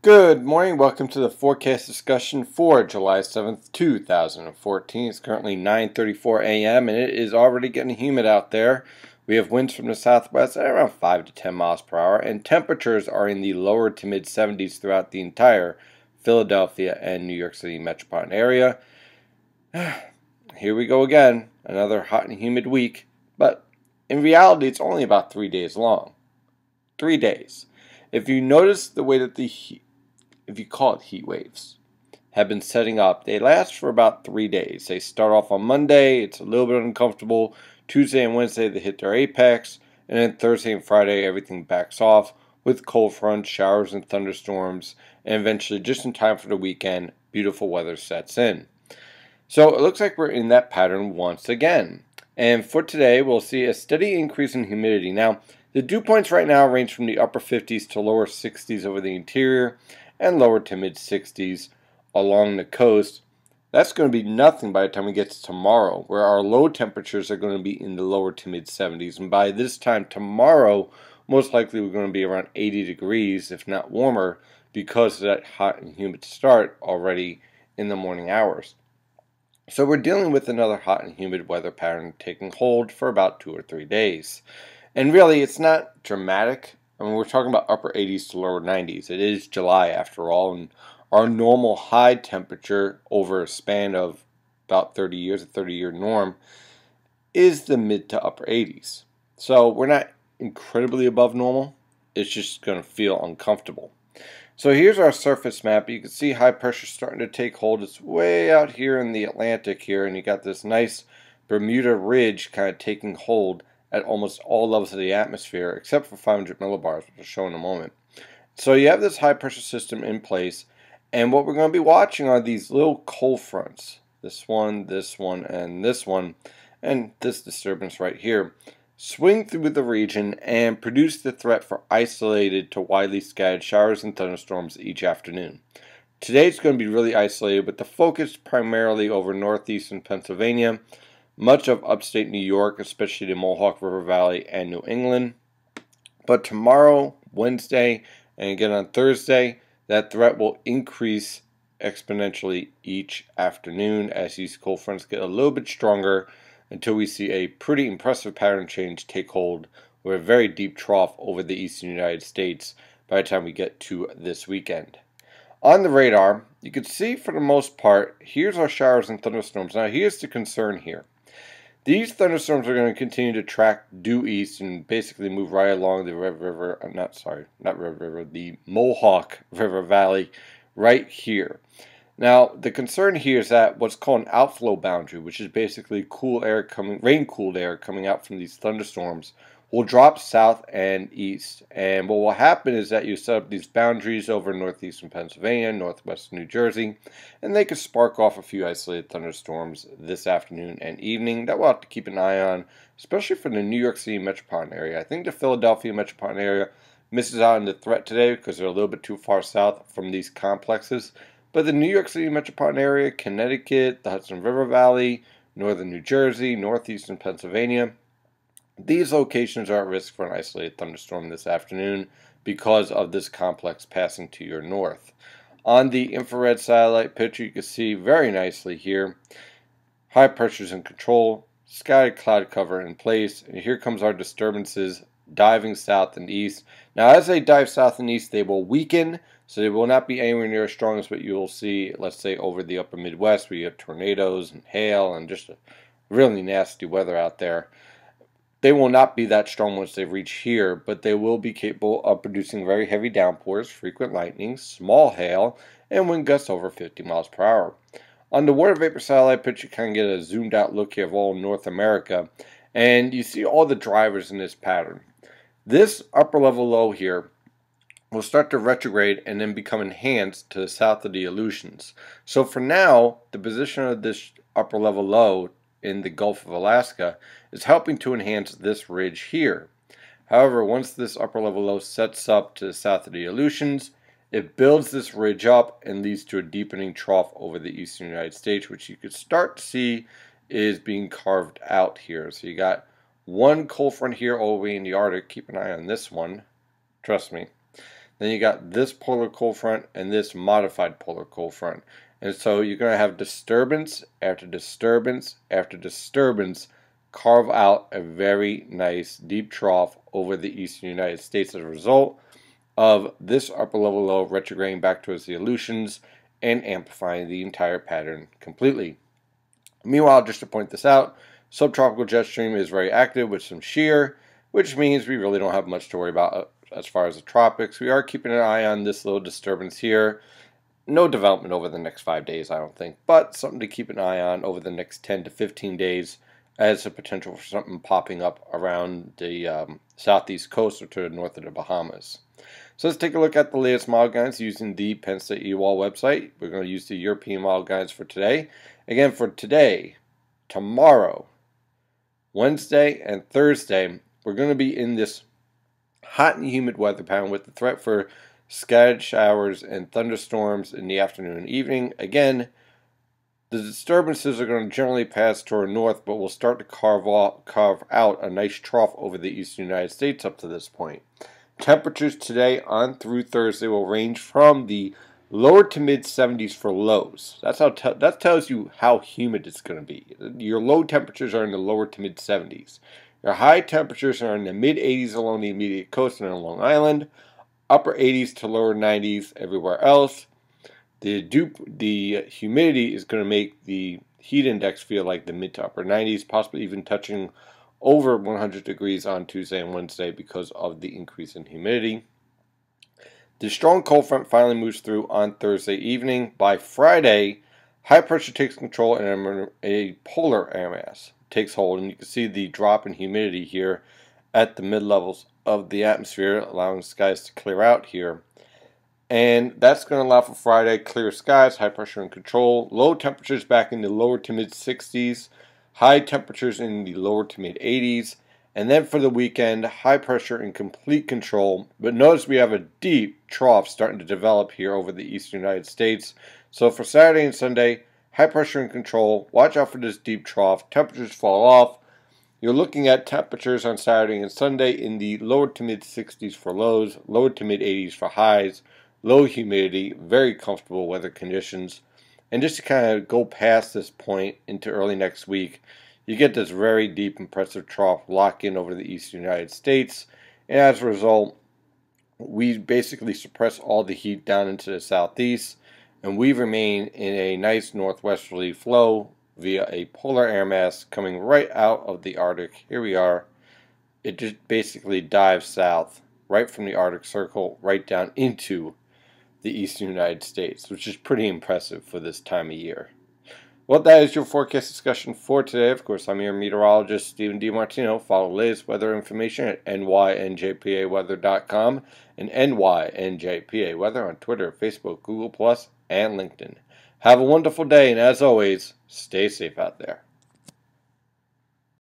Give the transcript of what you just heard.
Good morning. Welcome to the forecast discussion for July 7th, 2014. It's currently 9:34 a.m. and it is already getting humid out there. We have winds from the southwest at around 5 to 10 miles per hour, and temperatures are in the lower to mid 70s throughout the entire Philadelphia and New York City metropolitan area. Here we go again, another hot and humid week, but in reality it's only about 3 days long. 3 days. If you notice the way that if you call it heat waves, have been setting up, they last for about 3 days. They start off on Monday, it's a little bit uncomfortable. Tuesday and Wednesday they hit their apex, and then Thursday and Friday everything backs off with cold fronts, showers and thunderstorms, and eventually just in time for the weekend, beautiful weather sets in. So it looks like we're in that pattern once again. And for today, we'll see a steady increase in humidity. Now, the dew points right now range from the upper 50s to lower 60s over the interior and lower to mid 60s along the coast. That's going to be nothing by the time we get to tomorrow, where our low temperatures are going to be in the lower to mid 70s. And by this time tomorrow, most likely we're going to be around 80 degrees, if not warmer, because of that hot and humid start already in the morning hours. So we're dealing with another hot and humid weather pattern taking hold for about 2 or 3 days. And really, it's not dramatic. I mean, we're talking about upper 80s to lower 90s. It is July after all, and our normal high temperature over a span of about 30 years, a 30-year norm, is the mid to upper 80s. So we're not incredibly above normal. It's just going to feel uncomfortable. So here's our surface map. You can see high pressure starting to take hold. It's way out here in the Atlantic here, and you got this nice Bermuda Ridge kind of taking hold at almost all levels of the atmosphere, except for 500 millibars, which I'll show in a moment. So you have this high pressure system in place, and what we're going to be watching are these little cold fronts. This one, and this one, and this disturbance right here. Swing through the region and produce the threat for isolated to widely scattered showers and thunderstorms each afternoon. Today it's going to be really isolated, with the focus primarily over northeastern Pennsylvania, much of upstate New York, especially the Mohawk River Valley and New England. But tomorrow, Wednesday, and again on Thursday, that threat will increase exponentially each afternoon as these cold fronts get a little bit stronger, until we see a pretty impressive pattern change take hold with a very deep trough over the eastern United States by the time we get to this weekend. On the radar, you can see for the most part, here's our showers and thunderstorms. Now here's the concern here. These thunderstorms are going to continue to track due east and basically move right along the the Mohawk River Valley right here. Now, the concern here is that what's called an outflow boundary, which is basically rain-cooled air coming out from these thunderstorms, will drop south and east. And what will happen is that you set up these boundaries over northeastern Pennsylvania, northwestern New Jersey, and they could spark off a few isolated thunderstorms this afternoon and evening that we'll have to keep an eye on, especially for the New York City metropolitan area. I think the Philadelphia metropolitan area misses out on the threat today because they're a little bit too far south from these complexes. But the New York City metropolitan area, Connecticut, the Hudson River Valley, northern New Jersey, northeastern Pennsylvania, these locations are at risk for an isolated thunderstorm this afternoon because of this complex passing to your north. On the infrared satellite picture, you can see very nicely here, high pressures in control, scattered cloud cover in place, and here comes our disturbances diving south and east. Now, as they dive south and east, they will weaken, so they will not be anywhere near as strong as what you will see, let's say, over the upper Midwest, where you have tornadoes and hail and just really nasty weather out there. They will not be that strong once they reach here, but they will be capable of producing very heavy downpours, frequent lightning, small hail, and wind gusts over 50 miles per hour. On the water vapor satellite picture, you kind of get a zoomed out look here of all North America, and you see all the drivers in this pattern. This upper level low here will start to retrograde and then become enhanced to the south of the Aleutians. So for now, the position of this upper level low in the Gulf of Alaska is helping to enhance this ridge here. However, once this upper level low sets up to the south of the Aleutians, it builds this ridge up and leads to a deepening trough over the eastern United States, which you could start to see is being carved out here. So you got one cold front here all the way in the Arctic. Keep an eye on this one. Trust me. then you got this polar cold front and this modified polar cold front. And so you're going to have disturbance after disturbance after disturbance carve out a very nice deep trough over the eastern United States as a result of this upper level low retrograding back towards the Aleutians and amplifying the entire pattern completely. Meanwhile, just to point this out, subtropical jet stream is very active with some shear, which means we really don't have much to worry about as far as the tropics. We are keeping an eye on this little disturbance here. No development over the next 5 days, I don't think, but something to keep an eye on over the next 10 to 15 days as a potential for something popping up around the southeast coast or to the north of the Bahamas. So let's take a look at the latest model guides using the Penn State EWOL website. We're going to use the European model guides for today. Again, for today, tomorrow, Wednesday, and Thursday, we're going to be in this hot and humid weather pattern with the threat for scattered showers and thunderstorms in the afternoon and evening. Again, the disturbances are going to generally pass toward north, but will start to carve out a nice trough over the eastern United States up to this point. Temperatures today on through Thursday will range from the lower to mid 70s for lows. That tells you how humid it's going to be. Your low temperatures are in the lower to mid 70s. Your high temperatures are in the mid 80s along the immediate coast and on Long Island, upper 80s to lower 90s everywhere else. The humidity is going to make the heat index feel like the mid to upper 90s, possibly even touching over 100 degrees on Tuesday and Wednesday because of the increase in humidity. The strong cold front finally moves through on Thursday evening. By Friday, high pressure takes control and a polar air mass takes hold. And you can see the drop in humidity here at the mid-levels of the atmosphere, allowing skies to clear out here. And that's going to allow for Friday clear skies, high pressure in control, low temperatures back in the lower to mid 60s, high temperatures in the lower to mid 80s, and then for the weekend, high pressure in complete control. But notice we have a deep trough starting to develop here over the eastern United States. So for Saturday and Sunday, high pressure in control. Watch out for this deep trough. Temperatures fall off. You're looking at temperatures on Saturday and Sunday in the lower to mid 60s for lows, lower to mid 80s for highs, low humidity, very comfortable weather conditions. And just to kind of go past this point into early next week, you get this very deep, impressive trough lock in over the eastern United States. And as a result, we basically suppress all the heat down into the southeast, and we remain in a nice northwesterly flow via a polar air mass coming right out of the Arctic. Here we are. It just basically dives south right from the Arctic Circle right down into the eastern United States, which is pretty impressive for this time of year. Well, that is your forecast discussion for today. Of course, I'm your meteorologist, Stephen DiMartino. Follow latest weather information at nynjpaweather.com and nynjpaweather on Twitter, Facebook, Google+, and LinkedIn. Have a wonderful day, and as always, stay safe out there.